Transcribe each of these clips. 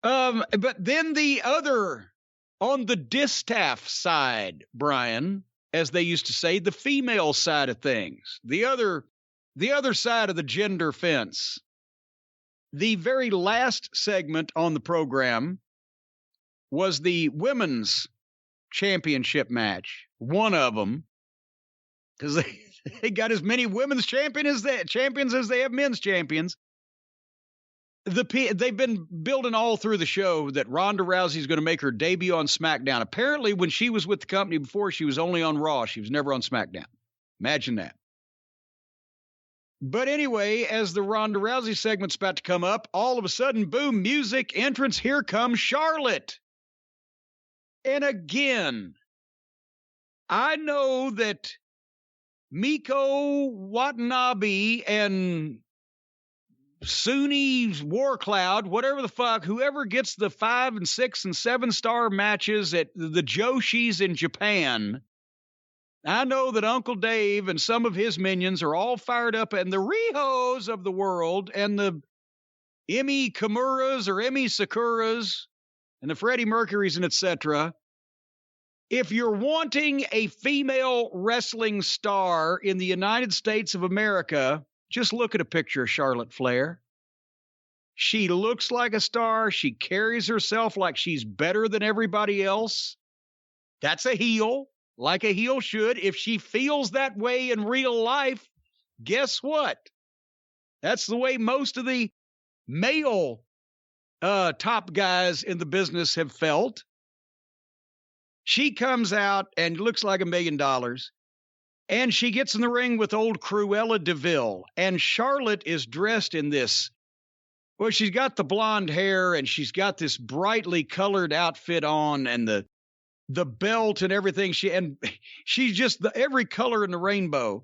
But then on the distaff side, Brian, as they used to say, the female side of things, the other side of the gender fence. The very last segment on the program was the women's championship match. One of them, because they got as many women's champions as they have men's champions. They've been building all through the show that Ronda Rousey is going to make her debut on SmackDown. Apparently, when she was with the company before, she was only on Raw. She was never on SmackDown. Imagine that. But anyway, as the Ronda Rousey segment's about to come up, all of a sudden, boom, music, entrance, here comes Charlotte. And again, I know that Miko Watanabe and Sunni War Cloud, whatever the fuck, whoever gets the 5 and 6 and 7 star matches at the Joshis in Japan, I know that Uncle Dave and some of his minions are all fired up, and the Rihos of the world and the Emi Kimuras or Emi Sakuras and the Freddie Mercurys and etc. If you're wanting a female wrestling star in the United States of America, just look at a picture of Charlotte Flair. She looks like a star. She carries herself like she's better than everybody else. That's a heel, like a heel should. If she feels that way in real life, guess what? That's the way most of the male top guys in the business have felt. She comes out and looks like $1 million. And she gets in the ring with old Cruella DeVille. And Charlotte is dressed in this. Well, she's got the blonde hair and she's got this brightly colored outfit on and the belt and everything. She's just every color in the rainbow.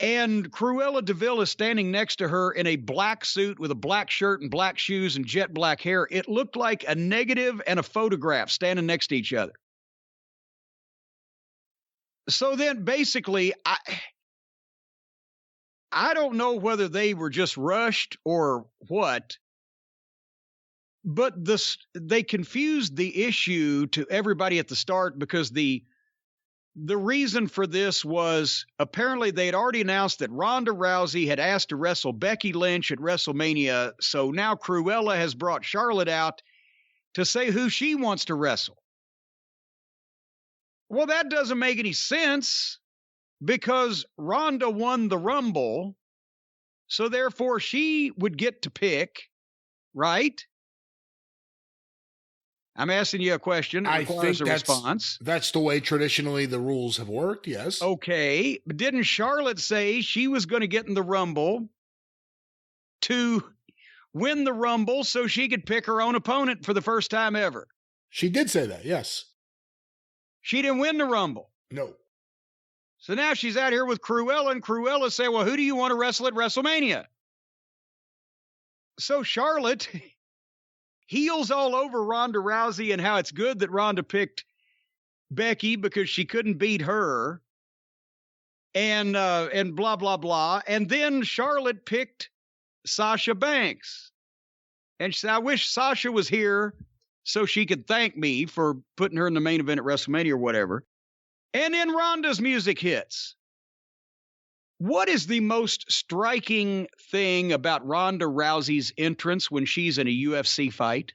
And Cruella DeVille is standing next to her in a black suit with a black shirt and black shoes and jet black hair. It looked like a negative and a photograph standing next to each other. So then basically, I don't know whether they were just rushed or what, but they confused the issue to everybody at the start because the reason for this was apparently they had already announced that Ronda Rousey had asked to wrestle Becky Lynch at WrestleMania. So now Cruella has brought Charlotte out to say who she wants to wrestle. Well, that doesn't make any sense because Ronda won the Rumble, so therefore she would get to pick, right? I'm asking you a question. It requires a response. That's the way traditionally the rules have worked, yes. Okay, but didn't Charlotte say she was going to get in the Rumble to win the Rumble so she could pick her own opponent for the first time ever? She did say that, yes. She didn't win the Rumble. No. So now she's out here with Cruella, and Cruella say, well, who do you want to wrestle at WrestleMania? So Charlotte heels all over Ronda Rousey and how it's good that Ronda picked Becky because she couldn't beat her. And blah, blah, blah. And then Charlotte picked Sasha Banks. And she said, I wish Sasha was here so she could thank me for putting her in the main event at WrestleMania or whatever. And then Ronda's music hits. What is the most striking thing about Ronda Rousey's entrance when she's in a UFC fight?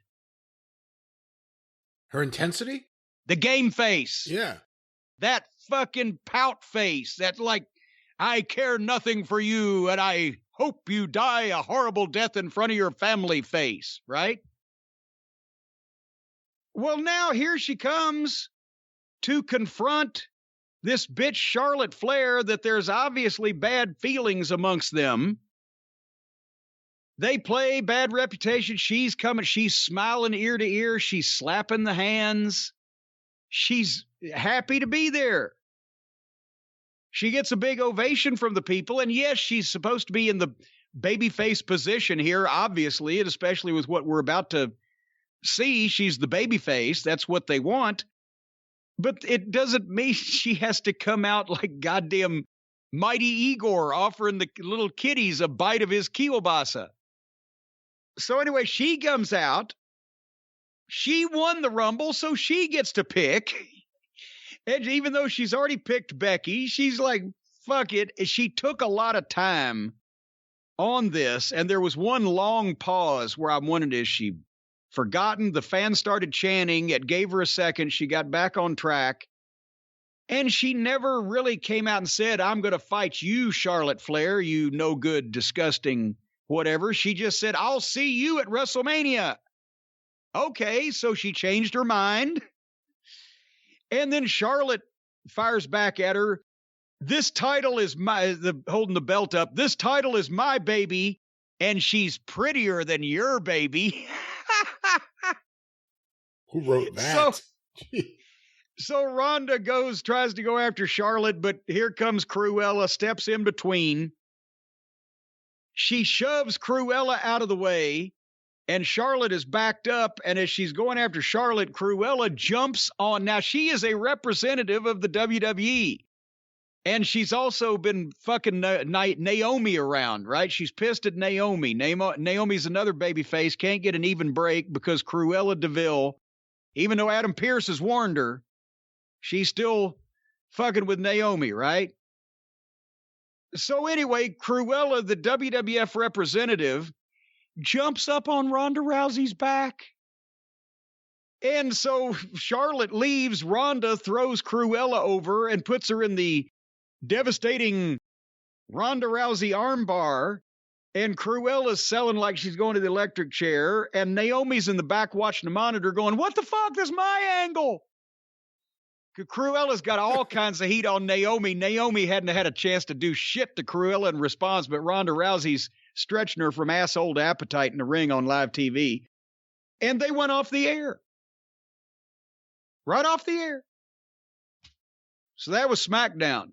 Her intensity? The game face. Yeah. That fucking pout face. That like, I care nothing for you and I hope you die a horrible death in front of your family face, right? Well, now here she comes to confront this bitch Charlotte Flair that there's obviously bad feelings amongst them. They play bad reputation. She's coming. She's smiling ear to ear. She's slapping the hands. She's happy to be there. She gets a big ovation from the people. And yes, she's supposed to be in the babyface position here, obviously, and especially with what we're about to see. She's the babyface. That's what they want. But it doesn't mean she has to come out like goddamn Mighty Igor offering the little kiddies a bite of his kielbasa. So anyway, she comes out she won the Rumble, so she gets to pick. And even though she's already picked Becky, she's like, fuck it. She took a lot of time on this, and there was one long pause where I'm wondering, is she forgotten? The fans started chanting. It gave her a second. She got back on track. And she never really came out and said, I'm going to fight you, Charlotte Flair, you no good, disgusting, whatever. She just said, I'll see you at WrestleMania. Okay, so she changed her mind. And then Charlotte fires back at her. This title is holding the belt up. This title is my baby, and she's prettier than your baby. Who wrote that? So Ronda tries to go after Charlotte, but here comes Cruella, steps in between. She shoves Cruella out of the way, and Charlotte is backed up, and as she's going after Charlotte, Cruella jumps on. Now, she is a representative of the WWE, and she's also been fucking Naomi around, right? She's pissed at Naomi. Naomi's another babyface, can't get an even break because Cruella DeVille, even though Adam Pearce has warned her, she's still fucking with Naomi, right? So anyway, Cruella, the WWF representative, jumps up on Ronda Rousey's back. And so Charlotte leaves. Ronda throws Cruella over and puts her in the devastating Ronda Rousey armbar. And Cruella's selling like she's going to the electric chair. And Naomi's in the back watching the monitor going, what the fuck? That's my angle. Cruella's got all kinds of heat on Naomi. Naomi hadn't had a chance to do shit to Cruella in response, but Ronda Rousey's stretching her from asshole to appetite in the ring on live TV. And they went off the air. Right off the air. So that was SmackDown.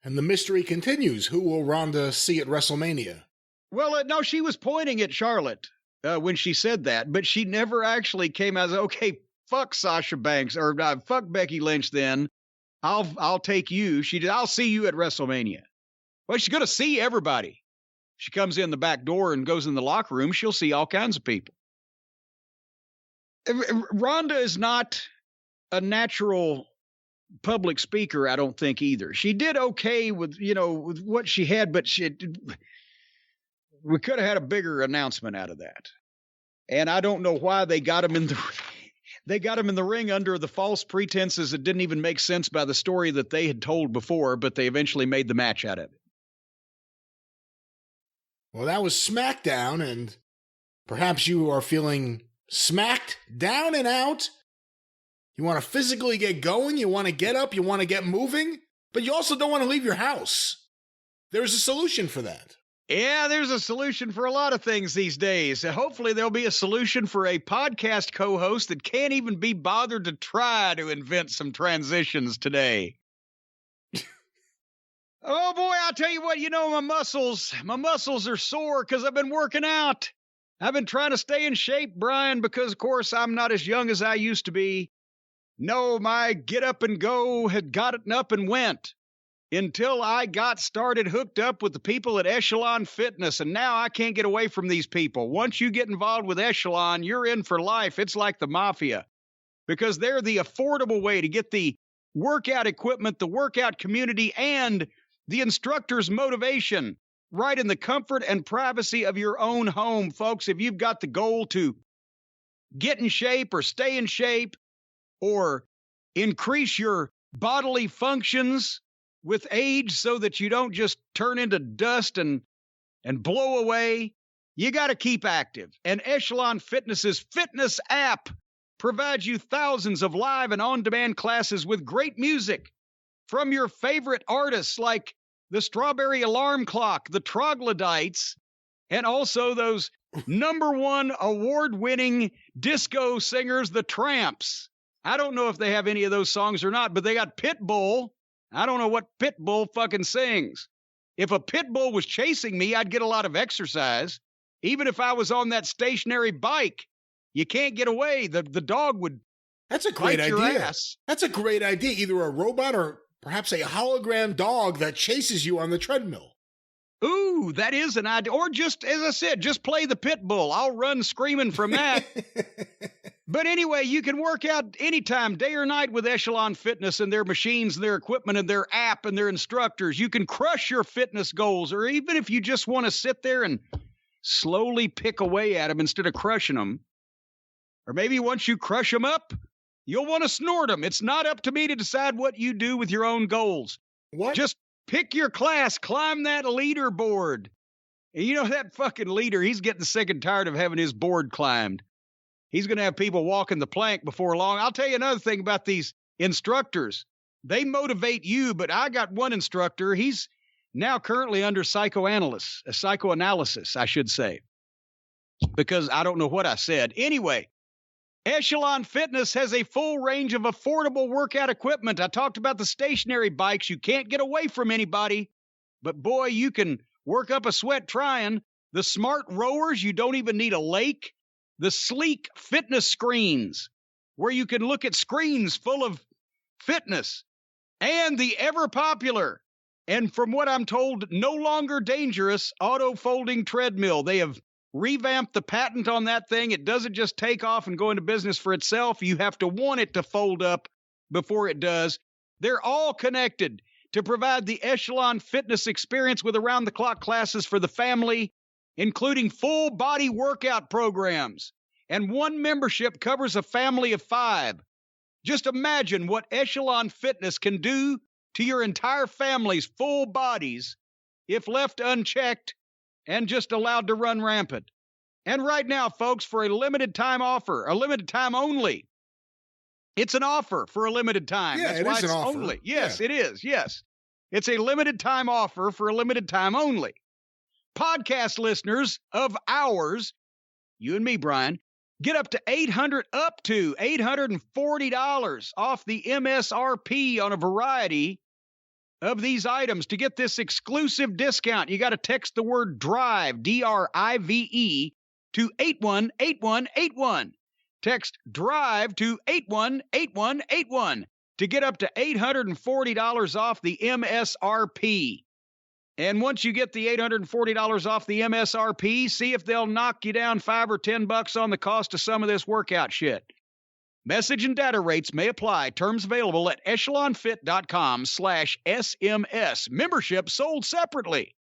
And the mystery continues. Who will Ronda see at WrestleMania? Well, no, she was pointing at Charlotte when she said that, but she never actually came out as, okay, fuck Sasha Banks, or fuck Becky Lynch then. I'll take you. I'll see you at WrestleMania. Well, she's going to see everybody. She comes in the back door and goes in the locker room. She'll see all kinds of people. Ronda is not a natural public speaker, I don't think either. She did okay with what she had, but we could have had a bigger announcement out of that. And I don't know why they got him in the ring under the false pretenses that didn't even make sense by the story that they had told before, but they eventually made the match out of it. Well, that was SmackDown, and perhaps you are feeling smacked down and out. You want to physically get going, you want to get up, you want to get moving, but you also don't want to leave your house. There's a solution for that. Yeah, there's a solution for a lot of things these days. Hopefully there'll be a solution for a podcast co-host that can't even be bothered to try to invent some transitions today. Oh boy, I'll tell you what, my muscles are sore because I've been working out. I've been trying to stay in shape, Brian, because of course I'm not as young as I used to be. No, my get up and go had gotten up and went until I got started hooked up with the people at Echelon Fitness, and now I can't get away from these people. Once you get involved with Echelon, you're in for life. It's like the mafia because they're the affordable way to get the workout equipment, the workout community, and the instructor's motivation right in the comfort and privacy of your own home. Folks, if you've got the goal to get in shape or stay in shape or increase your bodily functions with age so that you don't just turn into dust and blow away, you got to keep active. And Echelon Fitness's fitness app provides you thousands of live and on-demand classes with great music from your favorite artists like the Strawberry Alarm Clock, the Troglodytes, and also those #1 award-winning disco singers, the Tramps. I don't know if they have any of those songs or not, but they got Pitbull. I don't know what Pitbull fucking sings. If a Pitbull was chasing me, I'd get a lot of exercise. Even if I was on that stationary bike, you can't get away. The dog would That's a great bite your idea. ass. That's a great idea. Either a robot or perhaps a hologram dog that chases you on the treadmill. Ooh, that is an idea. Or just, as I said, just play the Pitbull. I'll run screaming from that. But anyway, you can work out anytime, day or night, with Echelon Fitness and their machines and their equipment and their app and their instructors. You can crush your fitness goals, or even if you just want to sit there and slowly pick away at them instead of crushing them. Or maybe once you crush them up, you'll want to snort them. It's not up to me to decide what you do with your own goals. What? Just pick your class, climb that leaderboard. And you know, that fucking leader, he's getting sick and tired of having his board climbed. He's going to have people walking the plank before long. I'll tell you another thing about these instructors. They motivate you, but I got one instructor. He's now currently under psychoanalysis, I should say, because I don't know what I said. Anyway, Echelon Fitness has a full range of affordable workout equipment. I talked about the stationary bikes. You can't get away from anybody, but boy, you can work up a sweat trying. The smart rowers, you don't even need a lake. The sleek fitness screens, where you can look at screens full of fitness, and the ever popular, and from what I'm told, no longer dangerous auto-folding treadmill. They have revamped the patent on that thing. It doesn't just take off and go into business for itself. You have to want it to fold up before it does. They're all connected to provide the Echelon Fitness experience with around-the-clock classes for the family, including full body workout programs. And one membership covers a family of 5. Just imagine what Echelon Fitness can do to your entire family's full bodies if left unchecked and just allowed to run rampant. And right now, folks, for a limited time offer, a limited time only. It's an offer for a limited time. Yeah, That's why it's an offer. Only. Yes, Yeah. it is. Yes. It's a limited time offer for a limited time only. Podcast listeners of ours, you and me, Brian, get up to $840 off the MSRP on a variety of these items. To get this exclusive discount, you got to text the word DRIVE, D-R-I-V-E, to 818181. Text DRIVE to 818181 to get up to $840 off the MSRP. And once you get the $840 off the MSRP, see if they'll knock you down $5 or $10 on the cost of some of this workout shit. Message and data rates may apply. Terms available at echelonfit.com/SMS. Membership sold separately.